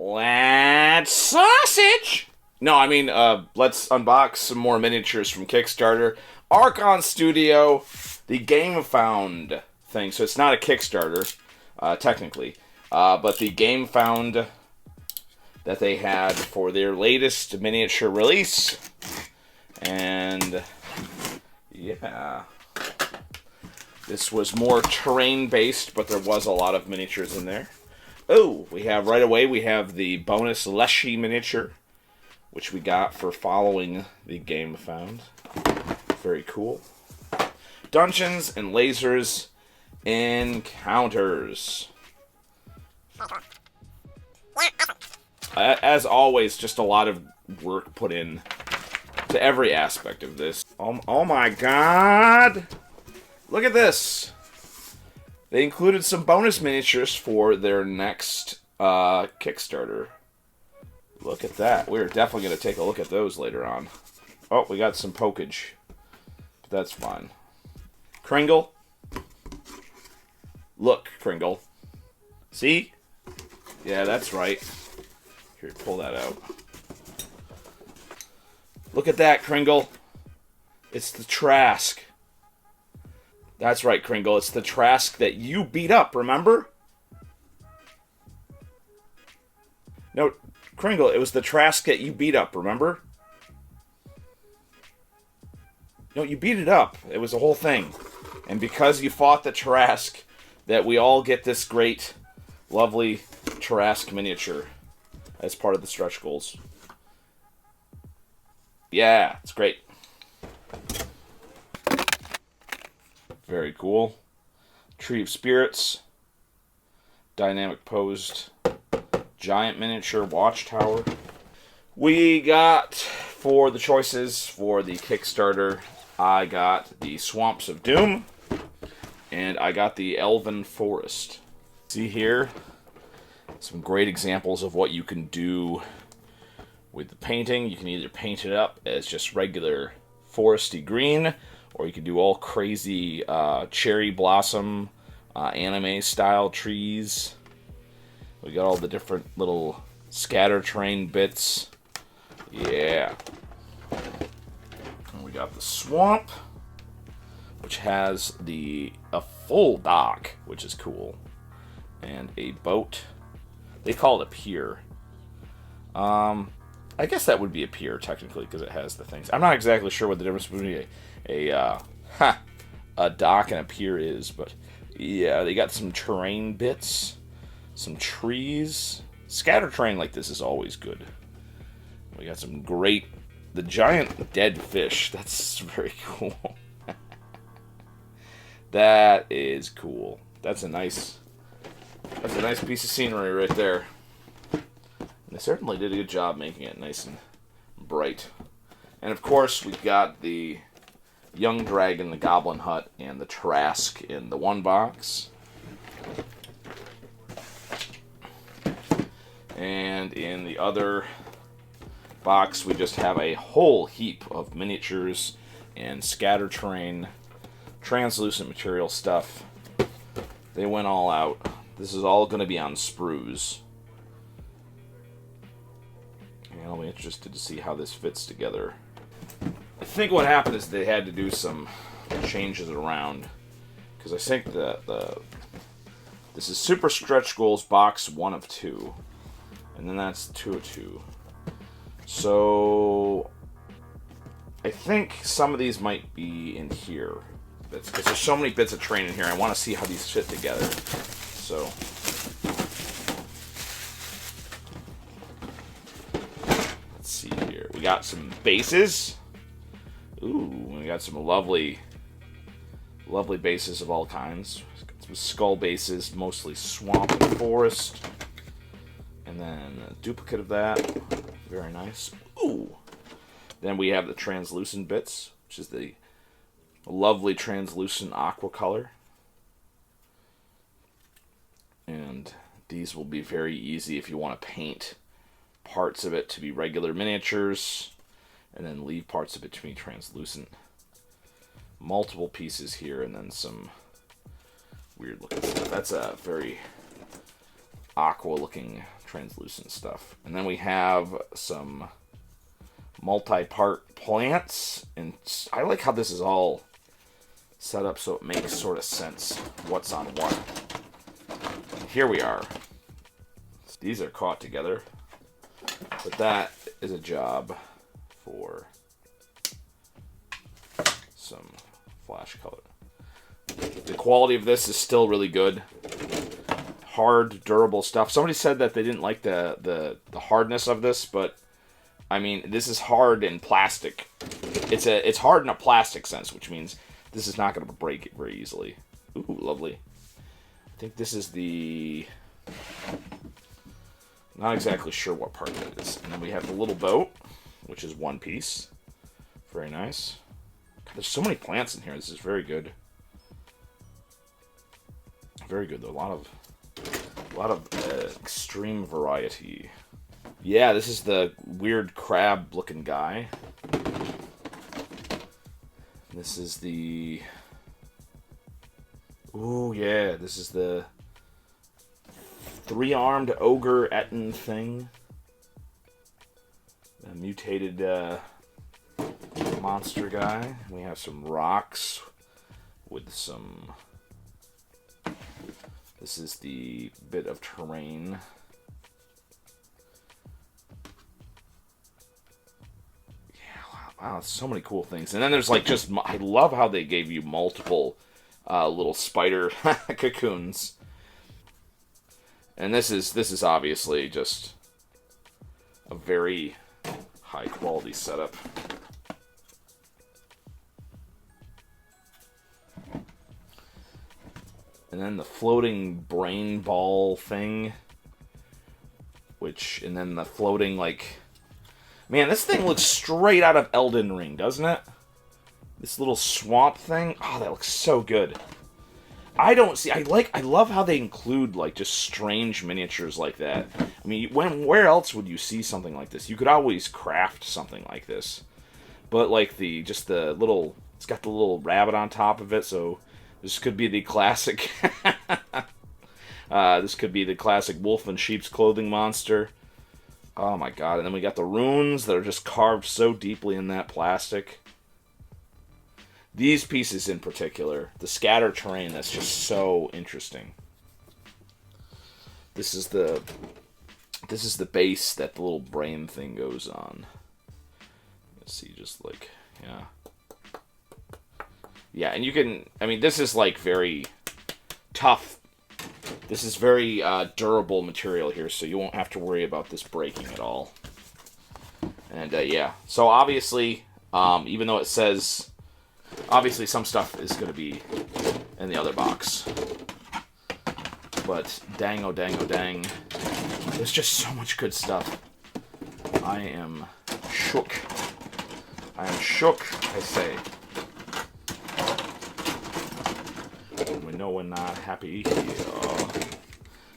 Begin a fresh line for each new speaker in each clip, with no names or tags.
Let's sausage! No, I mean, let's unbox some more miniatures from Kickstarter. Archon Studio, the Game Found thing. So it's not a Kickstarter, technically. But the Game Found that they had for their latest miniature release. And, yeah. This was more terrain-based, but there was a lot of miniatures in there. Oh, we have the bonus Leshy miniature, which we got for following the Game Found. Very cool. Dungeons and Lasers Encounters. As always, just a lot of work put in to every aspect of this. Oh my god! Look at this! They included some bonus miniatures for their next Kickstarter. Look at that. We're definitely going to take a look at those later on. Oh, we got some pokage. But that's fine. Kringle. Look, Kringle. See? Yeah, that's right. Here, pull that out. Look at that, Kringle. It's the Tarrasque. That's right, Kringle. It's the Tarrasque that you beat up, remember? No, Kringle, it was the Tarrasque that you beat up, remember? No, you beat it up. It was a whole thing. And because you fought the Tarrasque, that we all get this great, lovely Tarrasque miniature as part of the stretch goals. Yeah, it's great. Very cool. Tree of Spirits. Dynamic posed giant miniature watchtower. We got, for the choices for the Kickstarter, I got the Swamps of Doom, and I got the Elven Forest. See here? Some great examples of what you can do with the painting. You can either paint it up as just regular foresty green, or you can do all crazy cherry blossom, anime-style trees. We got all the different little scatter terrain bits. Yeah. And we got the swamp, which has a full dock, which is cool, and a boat. They call it a pier. I guess that would be a pier technically because it has the things. I'm not exactly sure what the difference between a dock and a pier is, but yeah, they got some terrain bits, some trees. Scatter terrain like this is always good. We got some the giant dead fish. That's very cool. That is cool. That's a nice piece of scenery right there. And they certainly did a good job making it nice and bright. And of course, we've got the Young Dragon, the Goblin Hut, and the Tarrasque in the one box. And in the other box, we just have a whole heap of miniatures and scatter terrain, translucent material stuff. They went all out. This is all going to be on sprues. And I'll be interested to see how this fits together. I think what happened is they had to do some changes around, because I think that this is Super Stretch Goals box 1 of 2, and then that's 2 of 2. So I think some of these might be in here, because there's so many bits of terrain in here. I want to see how these fit together. So let's see here. We got some bases. Ooh, we got some lovely bases of all kinds. Got some skull bases, mostly swamp and forest. And then a duplicate of that. Very nice. Ooh. Then we have the translucent bits, which is the lovely translucent aqua color. And these will be very easy if you want to paint parts of it to be regular miniatures, and then leave parts of it to be translucent. Multiple pieces here, and then some weird looking stuff. That's a very aqua looking translucent stuff. And then we have some multi-part plants, and I like how this is all set up so it makes sort of sense what's on what. Here we are. These are caught together, but that is a job for some flash color. The quality of this is still really good. Hard, durable stuff. Somebody said that they didn't like the hardness of this, but I mean, this is hard in plastic. It's hard in a plastic sense, which means this is not going to break it very easily. Ooh, lovely. I think this is the... Not exactly sure what part that is. And then we have the little boat, which is one piece. Very nice. God, there's so many plants in here. This is very good. Very good, though. A lot of extreme variety. Yeah, this is the weird crab-looking guy. This is the... Ooh, yeah, this is the three-armed ogre Etten thing. The mutated monster guy. We have some rocks with some... This is the bit of terrain. Wow, so many cool things. And then there's like just... I love how they gave you multiple little spider cocoons. And this is obviously just a very high quality setup. And then the floating brain ball thing. And then the floating, like... Man, this thing looks straight out of Elden Ring, doesn't it? This little swamp thing. Oh, that looks so good. I love how they include, like, just strange miniatures like that. I mean, where else would you see something like this? You could always craft something like this. But, like, it's got the little rabbit on top of it, so this could be the classic... this could be the classic wolf in sheep's clothing monster. Oh my god, and then we got the runes that are just carved so deeply in that plastic. These pieces in particular, the scatter terrain, that's just so interesting. This is the base that the little brain thing goes on. Let's see, just like, yeah. Yeah, and you can, I mean, this is like very tough. This is very durable material here, so you won't have to worry about this breaking at all. And yeah, so obviously, even though it says, obviously some stuff is going to be in the other box. But dang, oh dang, oh dang, there's just so much good stuff. I am shook. I am shook, I say. We know we're not happy here.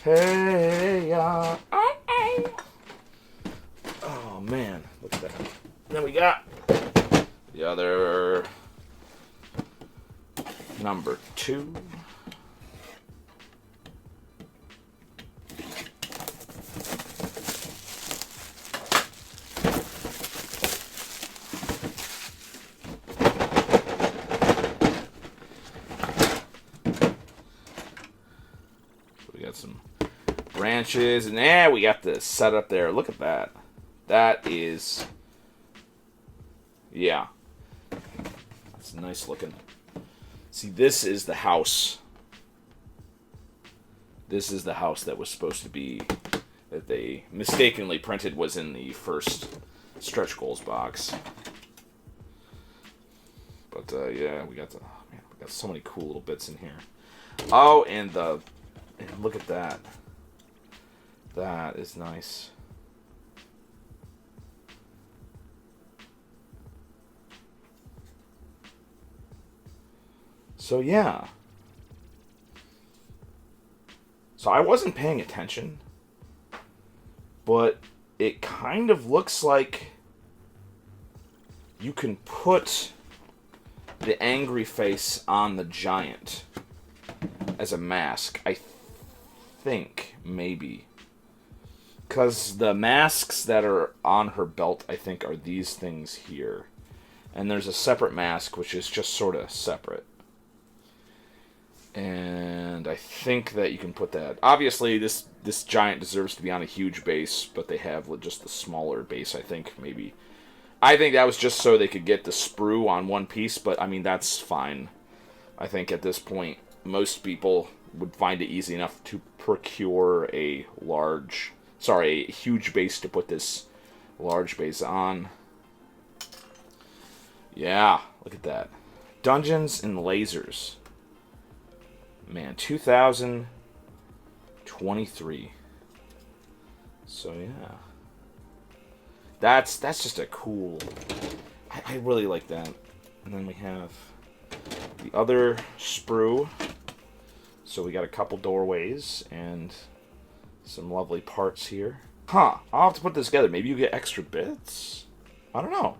Hey, oh man, look at that. Then we got the other number 2. We got some branches, and yeah, we got this set up there. Look at that. That is, yeah, that's nice looking. See, this is the house. This is the house that was supposed to be, that they mistakenly printed was in the first stretch goals box. But yeah, we got so many cool little bits in here. Oh, and look at that. That is nice. So yeah. So I wasn't paying attention, but it kind of looks like you can put the angry face on the giant as a mask. I think, maybe. Because the masks that are on her belt, I think, are these things here. And there's a separate mask, which is just sort of separate. And I think that you can put that... Obviously, this giant deserves to be on a huge base, but they have just the smaller base, I think, maybe. I think that was just so they could get the sprue on one piece, but, I mean, that's fine. I think at this point, most people would find it easy enough to procure a huge base to put this large base on. Yeah, look at that. Dungeons and Lasers. Man, 2023. So, yeah. That's just a cool... I really like that. And then we have the other sprue. So we got a couple doorways and some lovely parts here. Huh, I'll have to put this together. Maybe you get extra bits? I don't know.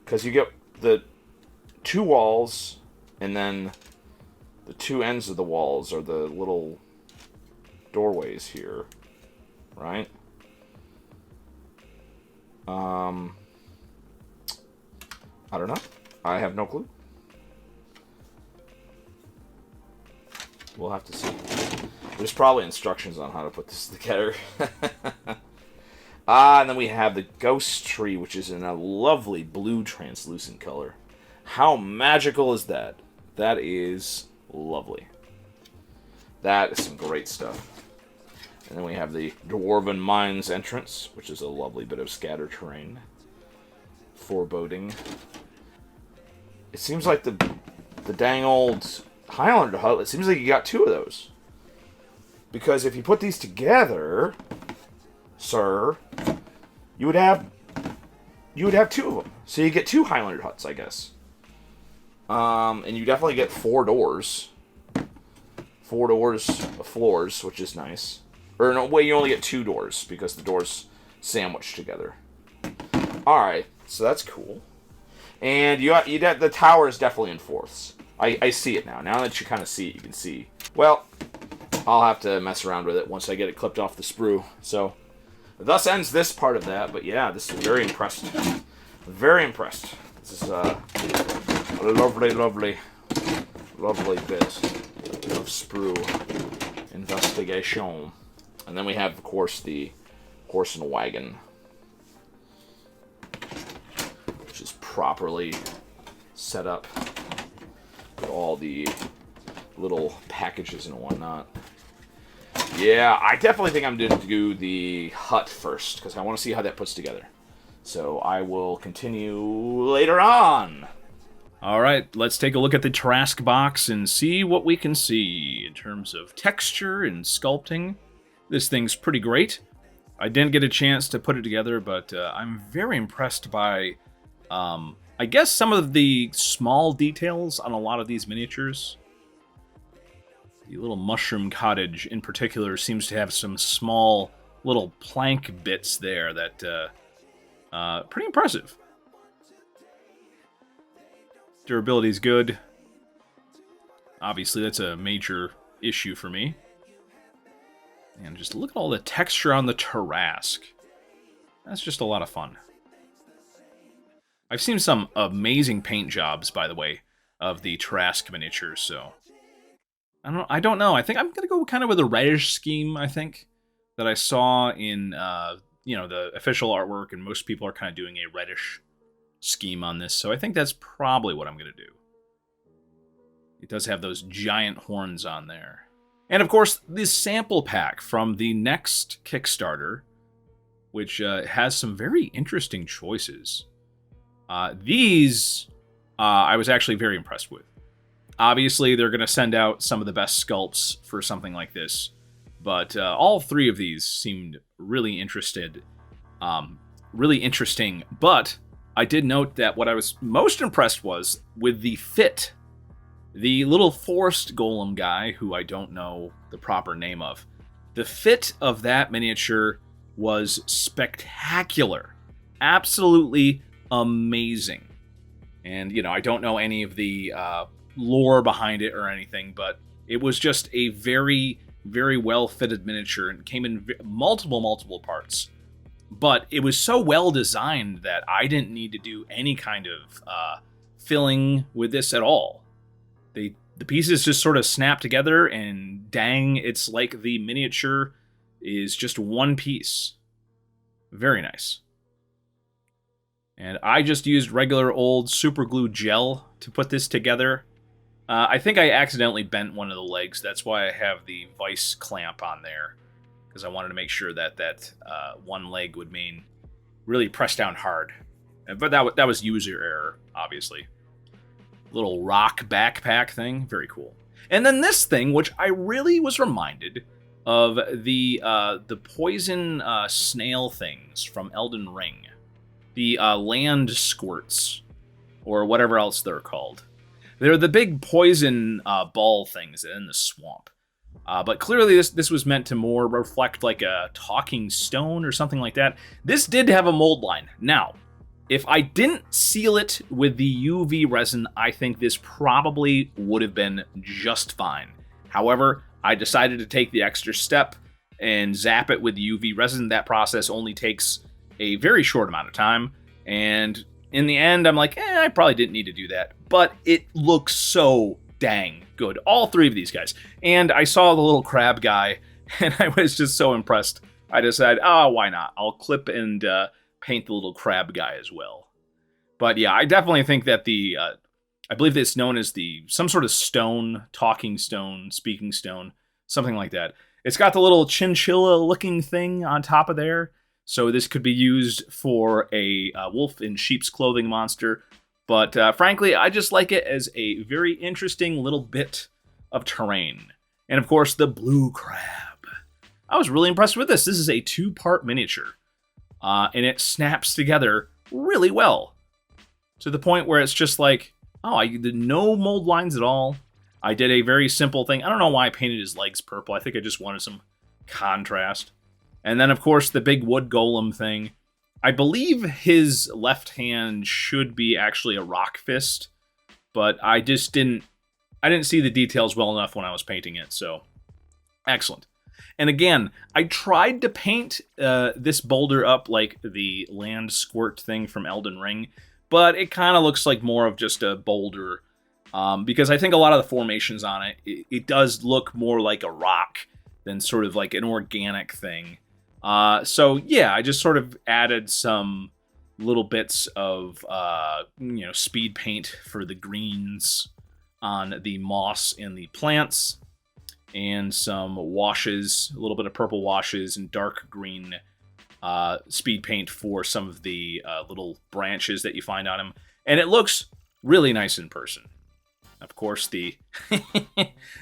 Because you get the 2 walls, and then the 2 ends of the walls are the little doorways here. Right? I don't know. I have no clue. We'll have to see. There's probably instructions on how to put this together. And then we have the ghost tree, which is in a lovely blue translucent color. How magical is that? That is lovely. That is some great stuff. And then we have the Dwarven Mines entrance, which is a lovely bit of scatter terrain. Foreboding. It seems like the dang old Highlander hut, it seems like you got 2 of those. Because if you put these together, sir, you would have 2 of them. So you get 2 Highlander huts, I guess. And you definitely get 4 doors. 4 doors of floors, which is nice. Or no, wait, you only get 2 doors because the doors sandwiched together. Alright, so that's cool. And the tower is definitely in fourths. I see it now. Now that you kind of see it, you can see. Well, I'll have to mess around with it once I get it clipped off the sprue. So, thus ends this part of that. But yeah, this is very impressed. Very impressed. This is a lovely, lovely, lovely bit of sprue investigation. And then we have, of course, the horse and wagon, which is properly set up with all the little packages and whatnot. Yeah, I definitely think I'm going to do the hut first, because I want to see how that puts together. So I will continue later on.
Alright, let's take a look at the Tarrasque box and see what we can see in terms of texture and sculpting. This thing's pretty great. I didn't get a chance to put it together, but I'm very impressed by, I guess, some of the small details on a lot of these miniatures. The little mushroom cottage, in particular, seems to have some small little plank bits there that, pretty impressive. Durability is good. Obviously, that's a major issue for me. And just look at all the texture on the Tarrasque. That's just a lot of fun. I've seen some amazing paint jobs, by the way, of the Tarrasque miniatures, so... I don't know. I think I'm going to go kind of with a reddish scheme, I think, that I saw in, the official artwork, and most people are kind of doing a reddish scheme on this, so I think that's probably what I'm going to do. It does have those giant horns on there. And of course, this sample pack from the next Kickstarter, which has some very interesting choices. These, I was actually very impressed with. Obviously, they're going to send out some of the best sculpts for something like this, but all 3 of these seemed really interesting. But I did note that what I was most impressed was with the fit. The little forest golem guy, who I don't know the proper name of, the fit of that miniature was spectacular. Absolutely amazing. And, I don't know any of the lore behind it or anything, but it was just a very very well-fitted miniature and came in multiple parts. But it was so well designed that I didn't need to do any kind of filling with this at all. The pieces just sort of snap together, and dang, it's like the miniature is just one piece. Very nice. And I just used regular old super glue gel to put this together. I think I accidentally bent one of the legs. That's why I have the vice clamp on there, because I wanted to make sure that one leg would mean really press down hard. But that was user error, obviously. Little rock backpack thing, very cool. And then this thing, which I really was reminded of the poison snail things from Elden Ring, the land squirts, or whatever else they're called. They're the big poison ball things in the swamp. But clearly this was meant to more reflect like a talking stone or something like that. This did have a mold line. Now, if I didn't seal it with the UV resin, I think this probably would have been just fine. However, I decided to take the extra step and zap it with the UV resin. That process only takes a very short amount of time. And in the end, I'm like, I probably didn't need to do that. But it looks so dang good. All three of these guys. And I saw the little crab guy, and I was just so impressed. I decided, why not? I'll clip and paint the little crab guy as well. But yeah, I definitely think that I believe it's known as some sort of stone, talking stone, speaking stone, something like that. It's got the little chinchilla-looking thing on top of there. So this could be used for a wolf in sheep's clothing monster. But frankly, I just like it as a very interesting little bit of terrain. And of course, the blue crab. I was really impressed with this. This is a 2-part miniature. And it snaps together really well. To the point where it's just like, I did no mold lines at all. I did a very simple thing. I don't know why I painted his legs purple. I think I just wanted some contrast. And then, of course, the big wood golem thing. I believe his left hand should be actually a rock fist, but I didn't see the details well enough when I was painting it, so excellent. And again, I tried to paint this boulder up like the land squirt thing from Elden Ring, but it kind of looks like more of just a boulder, because I think a lot of the formations on it does look more like a rock than sort of like an organic thing. So yeah, I just sort of added some little bits of speed paint for the greens on the moss and the plants, and some washes, a little bit of purple washes and dark green speed paint for some of the little branches that you find on him. And it looks really nice in person. Of course, the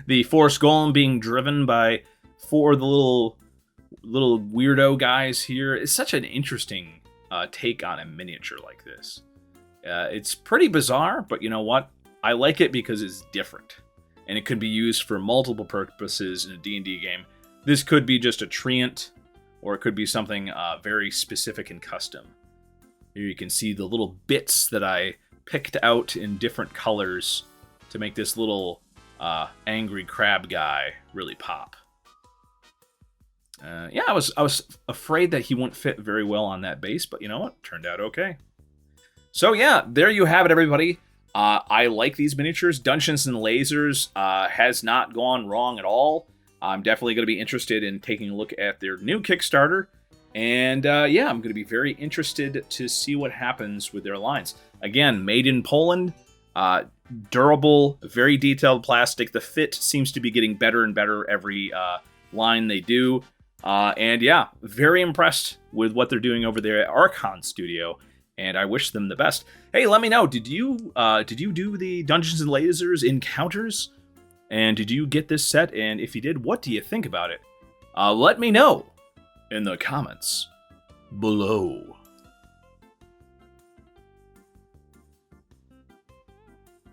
the forest golem being driven by 4 of the little weirdo guys here is such an interesting take on a miniature like this. It's pretty bizarre, but you know what? I like it because it's different. And it could be used for multiple purposes in a D&D game. This could be just a treant, or it could be something very specific and custom. Here you can see the little bits that I picked out in different colors to make this little angry crab guy really pop. I was afraid that he wouldn't fit very well on that base, but you know what? Turned out okay. So yeah, there you have it, everybody. I like these miniatures. Dungeons and Lasers has not gone wrong at all. I'm definitely going to be interested in taking a look at their new Kickstarter. And I'm going to be very interested to see what happens with their lines. Again, made in Poland, durable, very detailed plastic. The fit seems to be getting better and better every line they do. Very impressed with what they're doing over there at Archon Studio, and I wish them the best. Hey, let me know, did you do the Dungeons and Lasers encounters? And did you get this set? And if you did, what do you think about it? Let me know in the comments below.